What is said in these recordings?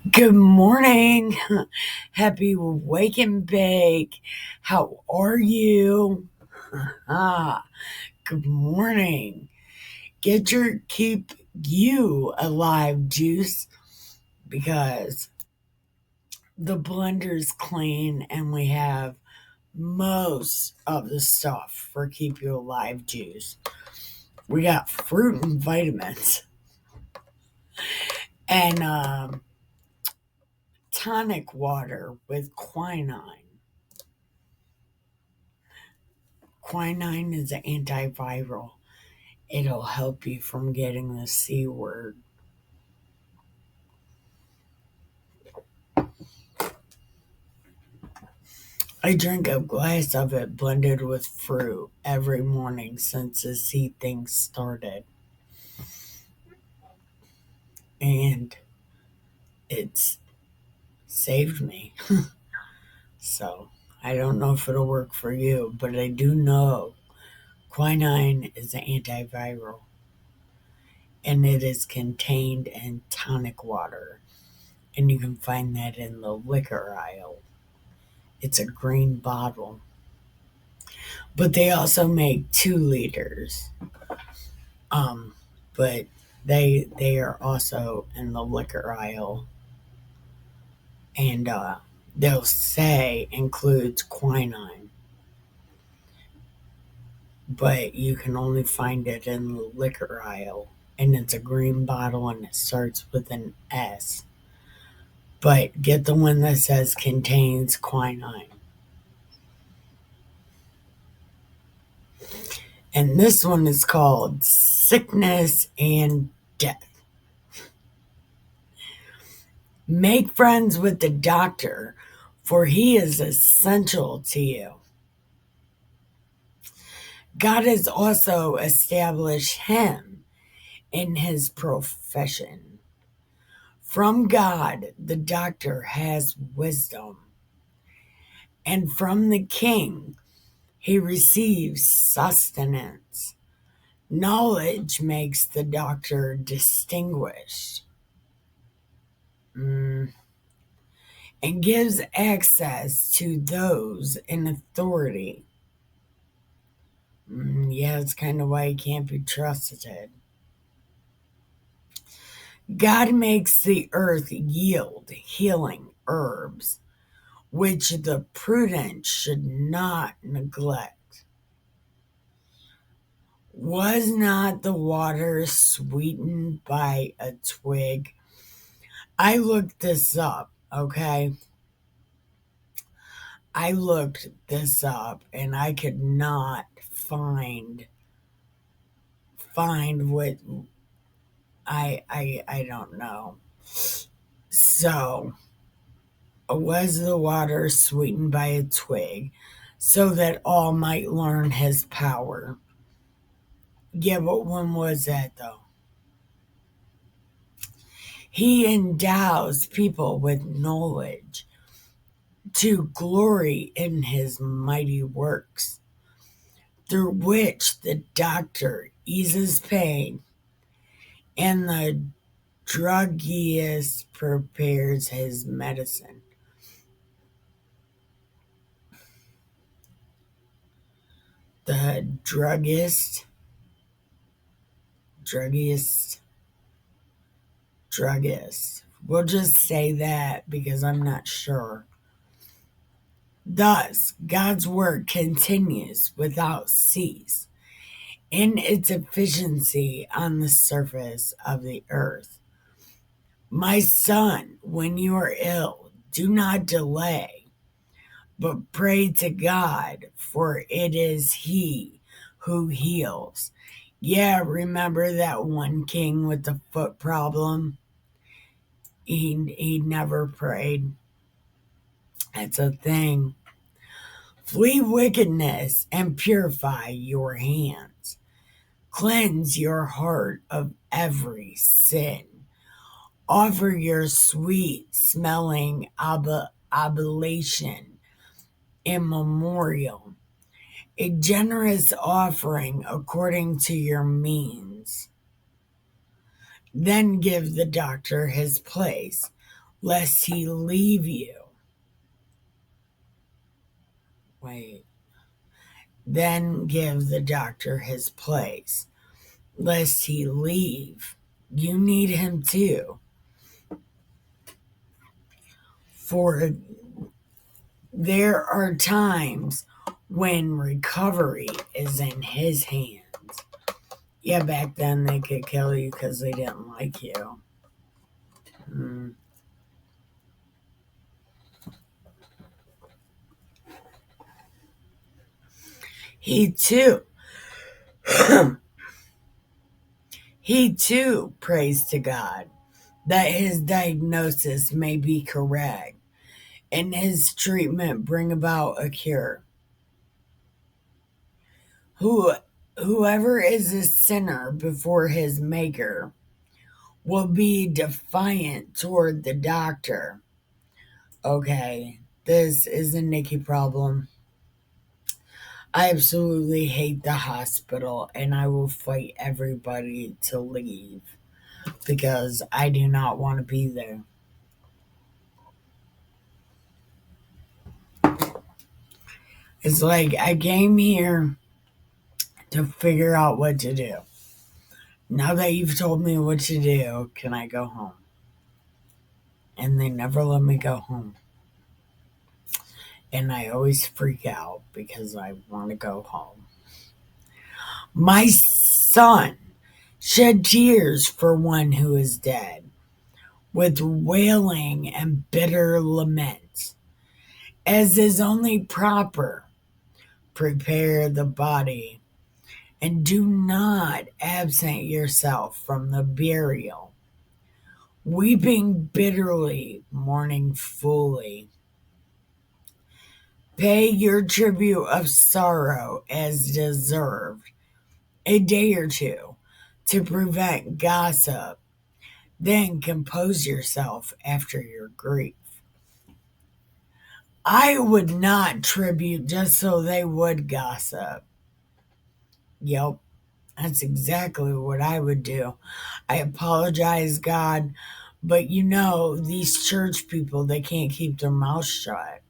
Good morning. Happy wake and bake. How are you? Ah, good morning. Keep you alive juice because the blender's clean and we have most of the stuff for keep you alive juice. We got fruit and vitamins and tonic water with quinine. Quinine is an antiviral. It'll help you from getting the C word. I drink a glass of it blended with fruit every morning since the C thing started. And it's saved me. So I don't know if it'll work for you, but I do know quinine is an antiviral and it is contained in tonic water. And you can find that in the liquor aisle. It's a green bottle. But they also make 2 liters. Um, but they are also in the liquor aisle, and they'll say includes quinine, but you can only find it in the liquor aisle, and it's a green bottle and it starts with an S. But get the one that says contains quinine. And this one is called Sickness and Death. Make friends with the doctor, for he is essential to you. God has also established him in his profession. From God, the doctor has wisdom, and from the king, he receives sustenance. Knowledge makes the doctor distinguished, and gives access to those in authority. Yeah, it's kind of why he can't be trusted. God makes the earth yield healing herbs, which the prudent should not neglect. Was not the water sweetened by a twig? I looked this up, okay? I looked this up and I could not find what I don't know. So, was the water sweetened by a twig so that all might learn his power? Yeah, but when was that though? He endows people with knowledge to glory in his mighty works, through which the doctor eases pain and the druggist prepares his medicine. The druggist, druggist. We'll just say that because I'm not sure. Thus, God's work continues without cease in its efficiency on the surface of the earth. My son, when you are ill, do not delay, but pray to God, for it is He who heals. Yeah, remember that one king with the foot problem? He never prayed. That's a thing. Flee wickedness and purify your hands. Cleanse your heart of every sin. Offer your sweet smelling oblation in memorial, a generous offering according to your means. Then give the doctor his place lest he leave you. Wait. Then give the doctor his place, lest he leave. You need him too. For there are times when recovery is in his hands. Yeah, back then they could kill you because they didn't like you. Mm. He too, he too prays to God that his diagnosis may be correct and his treatment bring about a cure. Who, whoever is a sinner before his maker will be defiant toward the doctor. Okay, this is a Nikki problem. I absolutely hate the hospital and I will fight everybody to leave because I do not want to be there. It's like I came here to figure out what to do. Now that you've told me what to do, can I go home? And they never let me go home. And I always freak out because I want to go home. My son shed tears for one who is dead, with wailing and bitter laments, as is only proper. Prepare the body, and do not absent yourself from the burial, weeping bitterly, mourning fully. Pay your tribute of sorrow as deserved, a day or two, to prevent gossip. Then compose yourself after your grief. I would not tribute just so they would gossip. Yep, that's exactly what I would do. I apologize, God, but these church people, they can't keep their mouths shut.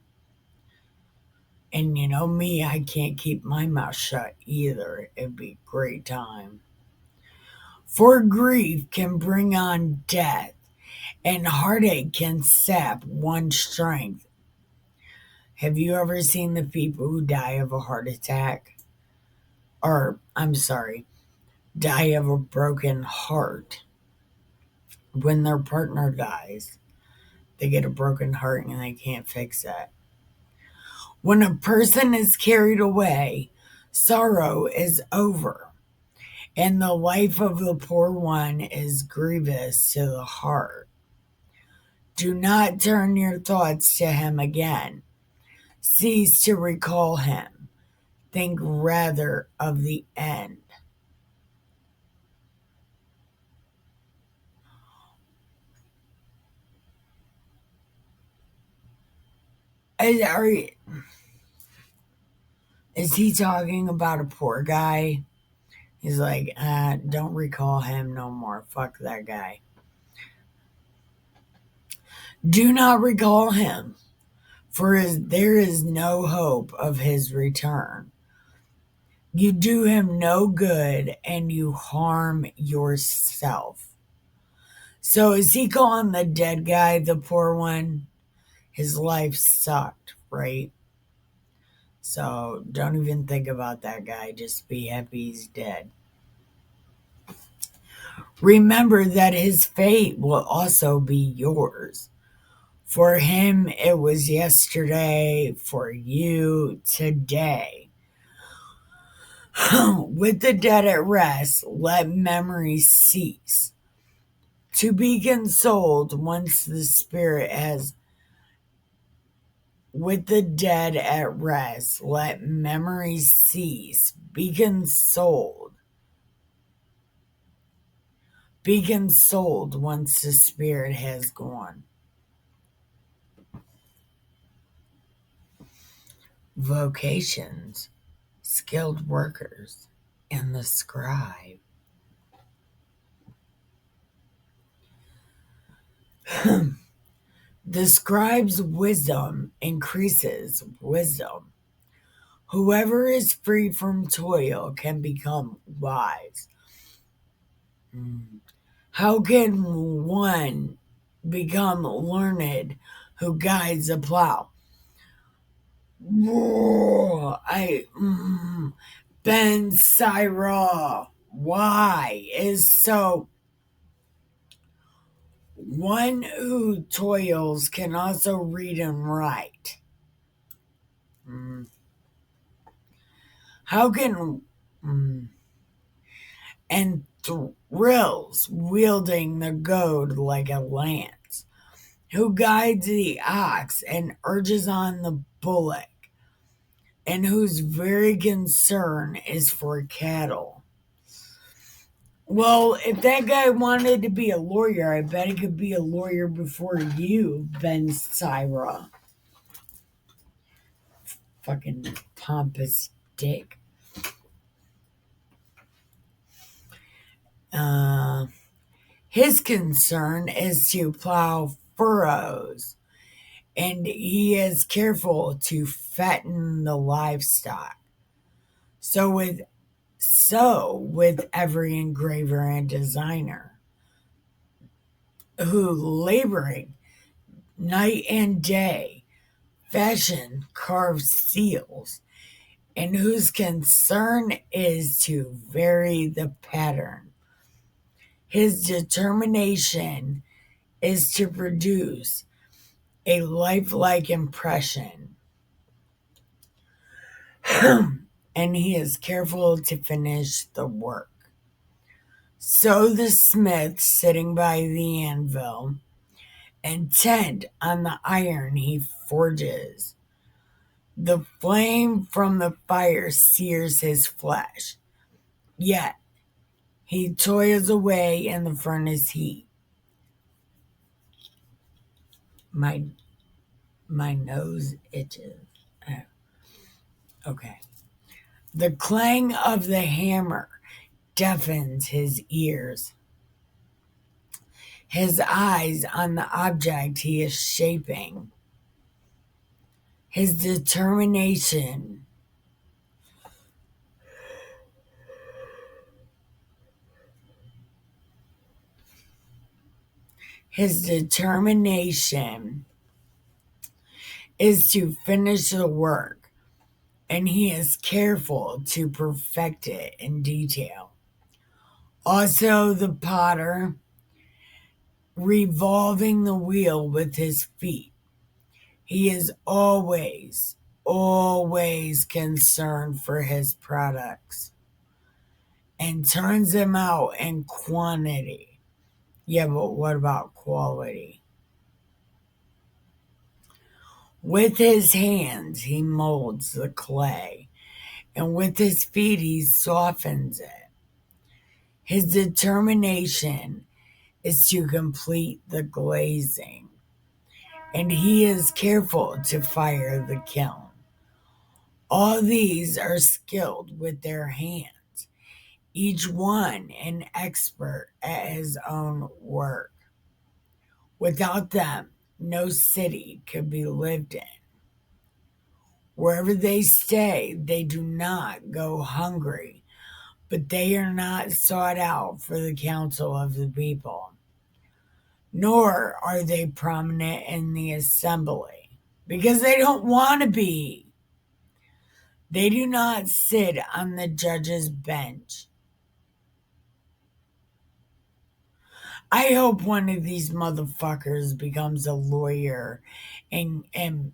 And you know me, I can't keep my mouth shut either. It'd be a great time. For grief can bring on death, and heartache can sap one's strength. Have you ever seen the people who die of a heart attack? Or, I'm sorry, die of a broken heart? When their partner dies, they get a broken heart and they can't fix it. When a person is carried away, sorrow is over, and the life of the poor one is grievous to the heart. Do not turn your thoughts to him again. Cease to recall him. Think rather of the end. Is he talking about a poor guy? He's like, don't recall him no more. Fuck that guy. Do not recall him, for there is no hope of his return. You do him no good and you harm yourself. So is he calling the dead guy the poor one? His life sucked, right? So don't even think about that guy. Just be happy he's dead. Remember that his fate will also be yours. For him, it was yesterday. For you, today. With the dead at rest, let memory cease. To be consoled once the spirit has. With the dead at rest, let memory cease. Be consoled. Be consoled once the spirit has gone. Vocations, skilled workers, and the scribe. The scribe's wisdom increases wisdom. Whoever is free from toil can become wise. How can one become learned who guides a plow? Ben Sira. Why is so? One who toils can also read and write. How can and thrills wielding the goad like a lance, who guides the ox and urges on the bullock, and whose very concern is for cattle. Well, if that guy wanted to be a lawyer, I bet he could be a lawyer before you, Ben Sira. Fucking pompous dick. His concern is to plow furrows, and he is careful to fatten the livestock. So with every engraver and designer who laboring night and day fashion carved seals, and whose concern is to vary the pattern. His determination is to produce a lifelike impression, and he is careful to finish the work. So the smith, sitting by the anvil, intent on the iron he forges, the flame from the fire sears his flesh, yet he toils away in the furnace heat. My nose itches. Oh, okay. The clang of the hammer deafens his ears. His eyes on the object he is shaping. His determination is to finish the work, and he is careful to perfect it in detail. Also, the potter, revolving the wheel with his feet, he is always concerned for his products and turns them out in quantity. Yeah, but what about quality? With his hands, he molds the clay, and with his feet, he softens it. His determination is to complete the glazing, and he is careful to fire the kiln. All these are skilled with their hands, each one an expert at his own work. Without them, no city could be lived in. Wherever they stay, they do not go hungry, but they are not sought out for the counsel of the people, nor are they prominent in the assembly, because they don't want to be. They do not sit on the judge's bench. I hope one of these motherfuckers becomes a lawyer and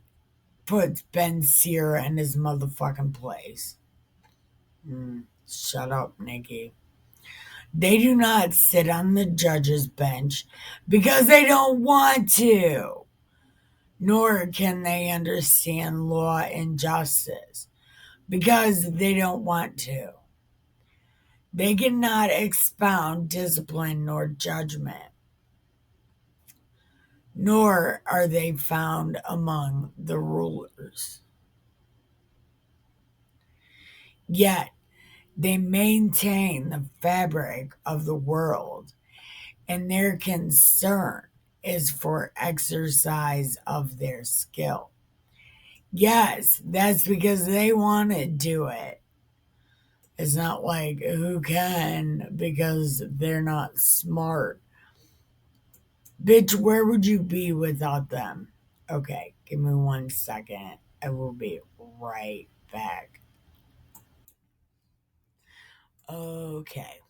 puts Ben Sira in his motherfucking place. Shut up, Nikki. They do not sit on the judge's bench because they don't want to, nor can they understand law and justice because they don't want to. They cannot expound discipline nor judgment, nor are they found among the rulers. Yet they maintain the fabric of the world, and their concern is for exercise of their skill. Yes, that's because they want to do it. It's not like who can because they're not smart. Bitch, where would you be without them? Okay, give me 1 second. I will be right back. Okay,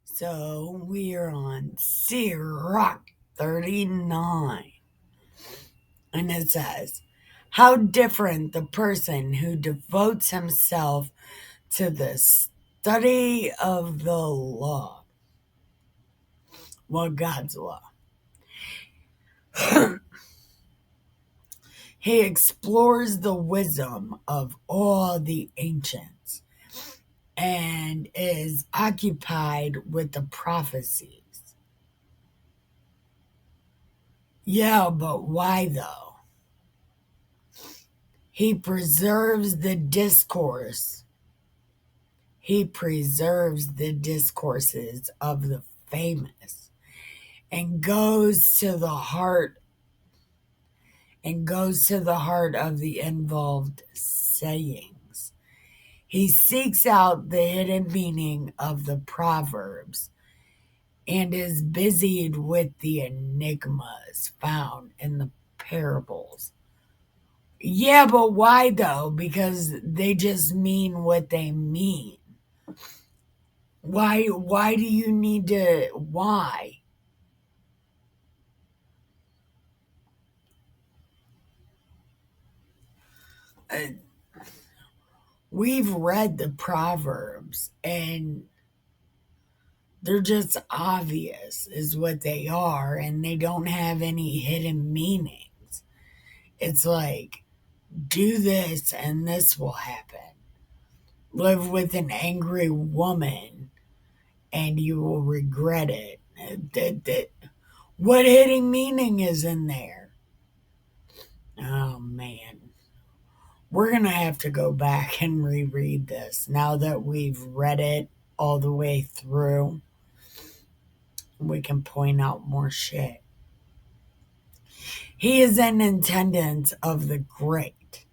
so we are on Rock 39. And it says, how different the person who devotes himself to the study of the law. Well, God's law. He explores the wisdom of all the ancients and is occupied with the prophecies. Yeah, but why though? He preserves the discourse. He preserves the discourses of the famous and goes to the heart of the involved sayings. He seeks out the hidden meaning of the proverbs and is busied with the enigmas found in the parables. Yeah, but why though? Because they just mean what they mean. Why do you need to why? Uh, we've read the proverbs and they're just obvious is what they are and they don't have any hidden meanings. It's like do this and this will happen. Live with an angry woman and you will regret it. What hidden meaning is in there? Oh man. We're going to have to go back and reread this now that we've read it all the way through. We can point out more shit. He is an attendant of the great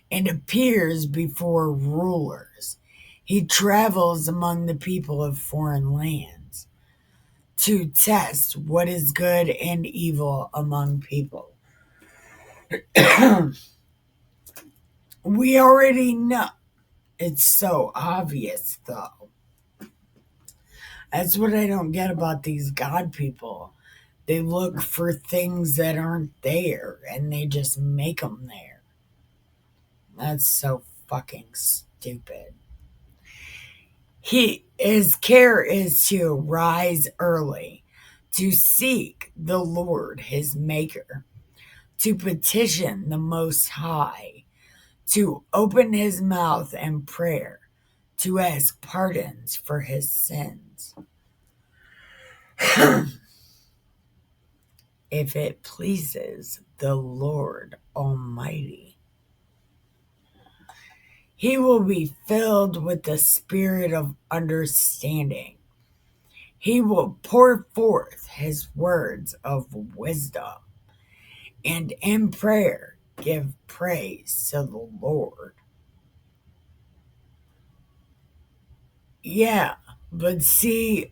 and appears before rulers. He travels among the people of foreign lands to test what is good and evil among people. We already know. It's so obvious, though. That's what I don't get about these God people. They look for things that aren't there and they just make them there. That's so fucking stupid. His care is to rise early, to seek the Lord his Maker, to petition the Most High, to open his mouth in prayer, to ask pardons for his sins. If it pleases the Lord Almighty. He will be filled with the spirit of understanding. He will pour forth his words of wisdom, and in prayer give praise to the Lord. Yeah, but see,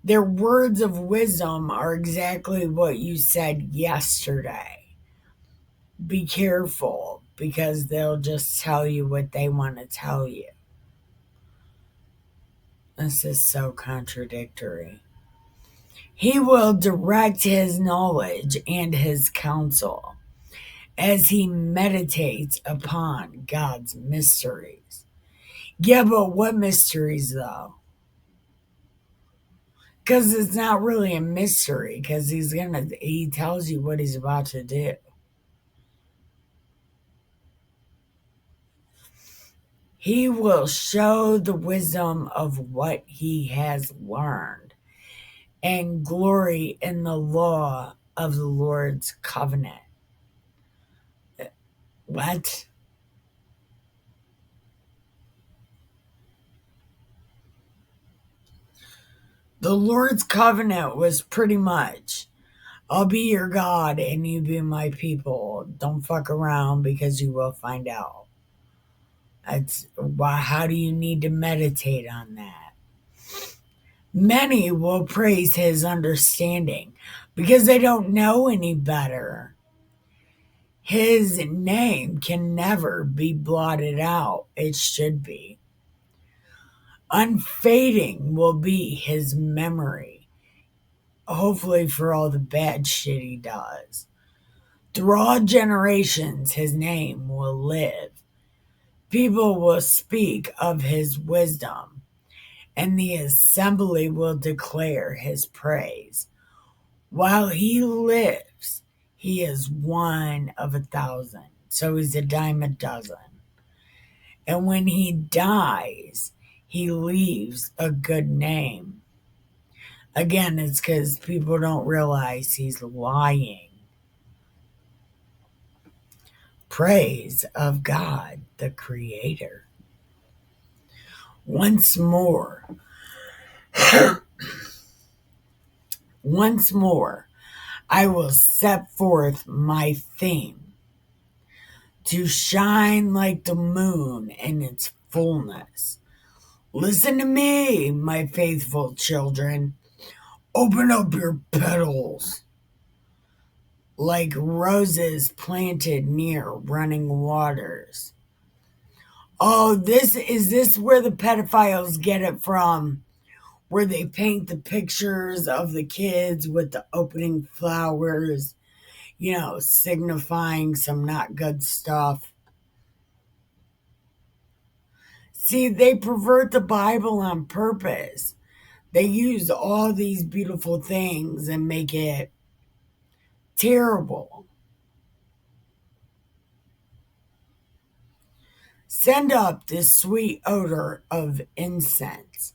their words of wisdom are exactly what you said yesterday. Be careful because they'll just tell you what they want to tell you. This is so contradictory. He will direct his knowledge and his counsel as he meditates upon God's mysteries. Yeah, but what mysteries though? Because it's not really a mystery because he tells you what he's about to do. He will show the wisdom of what he has learned and glory in the law of the Lord's covenant. What? The Lord's covenant was pretty much I'll be your God and you be my people. Don't fuck around because you will find out. That's why. How do you need to meditate on that? Many will praise his understanding because they don't know any better. His name can never be blotted out. It should be. Unfading will be his memory, hopefully, for all the bad shit he does. Through all generations, his name will live. People will speak of his wisdom, and the assembly will declare his praise. While he lives, he is one of 1,000. So he's a dime a dozen. And when he dies, he leaves a good name. Again, it's because people don't realize he's lying. Praise of God, the Creator. Once more, I will set forth my theme to shine like the moon in its fullness. Listen to me, my faithful children. Open up your petals like roses planted near running waters. Oh, is this where the pedophiles get it from? Where they paint the pictures of the kids with the opening flowers, signifying some not good stuff. See, they pervert the Bible on purpose. They use all these beautiful things and make it terrible. Send up this sweet odor of incense.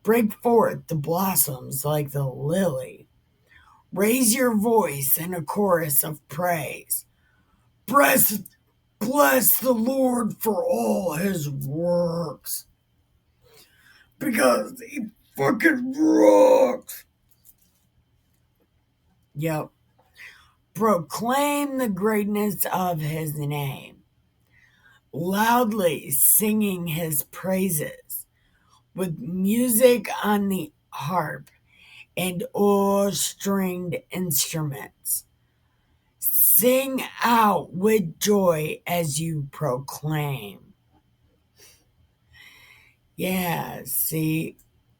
Break forth the blossoms like the lily. Raise your voice in a chorus of praise. Bless the Lord for all his works. Because he fucking rocks. Yep. Proclaim the greatness of his name, loudly singing his praises with music on the harp and all stringed instruments. Sing out with joy as you proclaim. Yeah, see,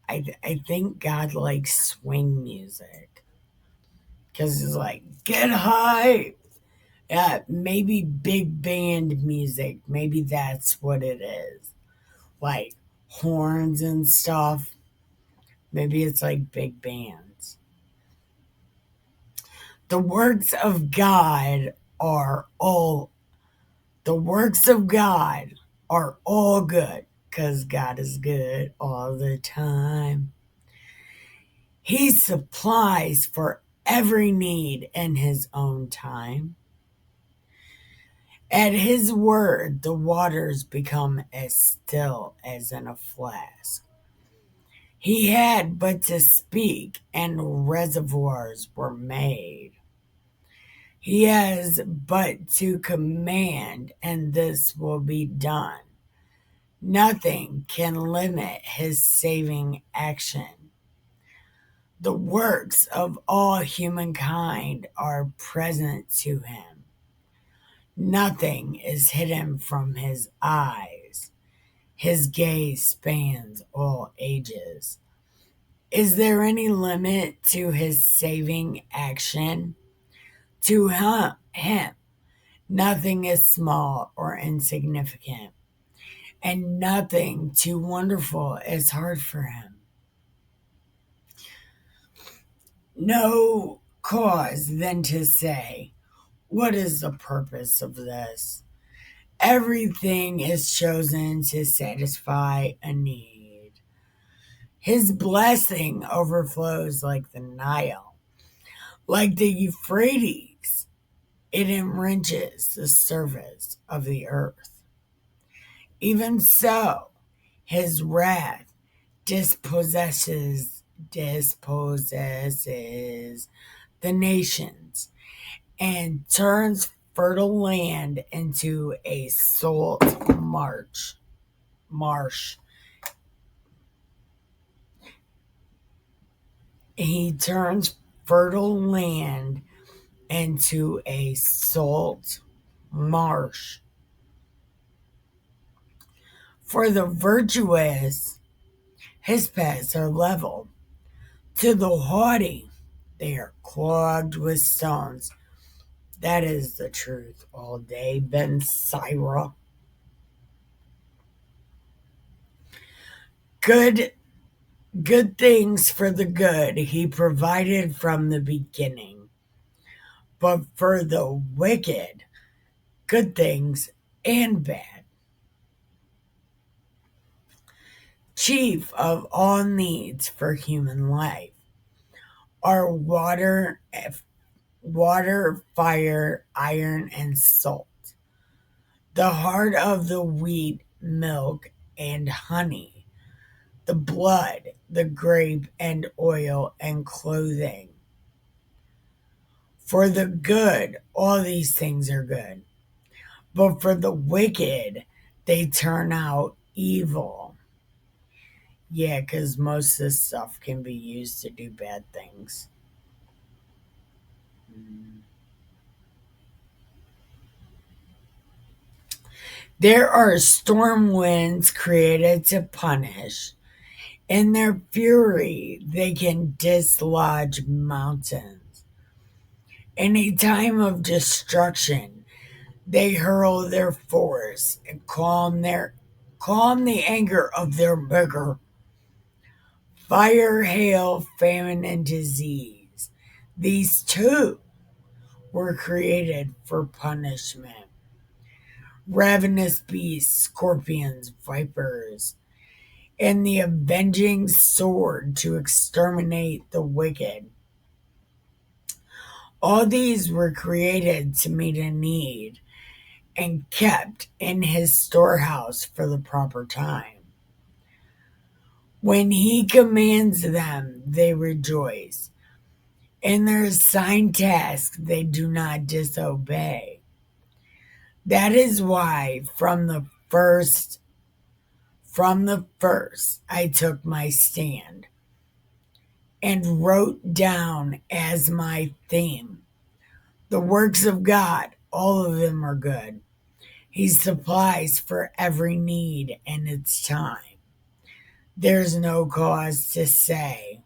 I think God likes swing music. Because it's like, get high. Yeah, maybe big band music. Maybe that's what it is. Like horns and stuff. Maybe it's like big bands. The works of God are all the works of God are all good because God is good all the time. He supplies for every need in his own time. At his word, the waters become as still as in a flask. He had but to speak, and reservoirs were made. He has but to command, and this will be done. Nothing can limit his saving action. The works of all humankind are present to him. Nothing is hidden from his eyes. His gaze spans all ages. Is there any limit to his saving action? To him, nothing is small or insignificant, and nothing too wonderful is hard for him. No cause then to say, what is the purpose of this? Everything is chosen to satisfy a need. His blessing overflows like the Nile, like the Euphrates. It enriches the surface of the earth. Even so, his wrath disposes the nations and turns fertile land into a salt marsh. He turns fertile land into a salt marsh. For the virtuous, his paths are level. To the haughty, they are clogged with stones. That is the truth all day, Ben Sira. Good things for the good he provided from the beginning. But for the wicked, good things and bad. Chief of all needs for human life are water, fire, iron, and salt. The heart of the wheat, milk, and honey. The blood, the grape, and oil, and clothing. For the good, all these things are good. But for the wicked, they turn out evil. Yeah, because most of this stuff can be used to do bad things. There are storm winds created to punish. In their fury, they can dislodge mountains. In a time of destruction, they hurl their force and calm the anger of their maker. Fire, hail, famine, and disease. These too were created for punishment. Ravenous beasts, scorpions, vipers, and the avenging sword to exterminate the wicked. All these were created to meet a need and kept in his storehouse for the proper time. When he commands them, they rejoice. In their assigned task, they do not disobey. That is why from the first, I took my stand and wrote down as my theme the works of God. All of them are good. He supplies for every need in its time. There's no cause to say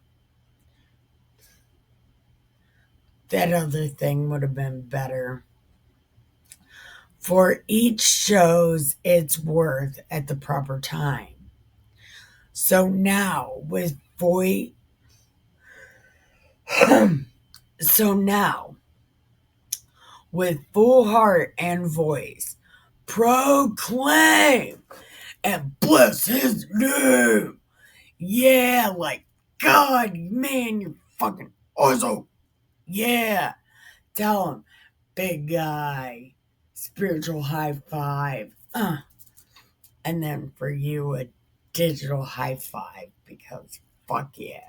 that other thing would have been better. For each shows its worth at the proper time. So now with full heart and voice, proclaim and bless his name. Yeah, like God, man, you're fucking awesome. Yeah, tell him, big guy, spiritual high five. And then for you, a digital high five because fuck yeah.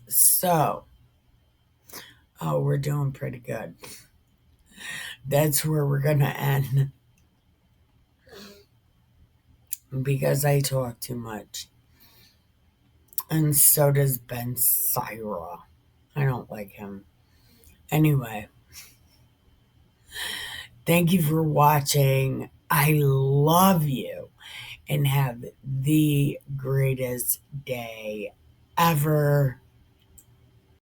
So, we're doing pretty good. That's where we're going to end because I talk too much. And so does Ben Sira. I don't like him. Anyway, thank you for watching. I love you and have the greatest day ever.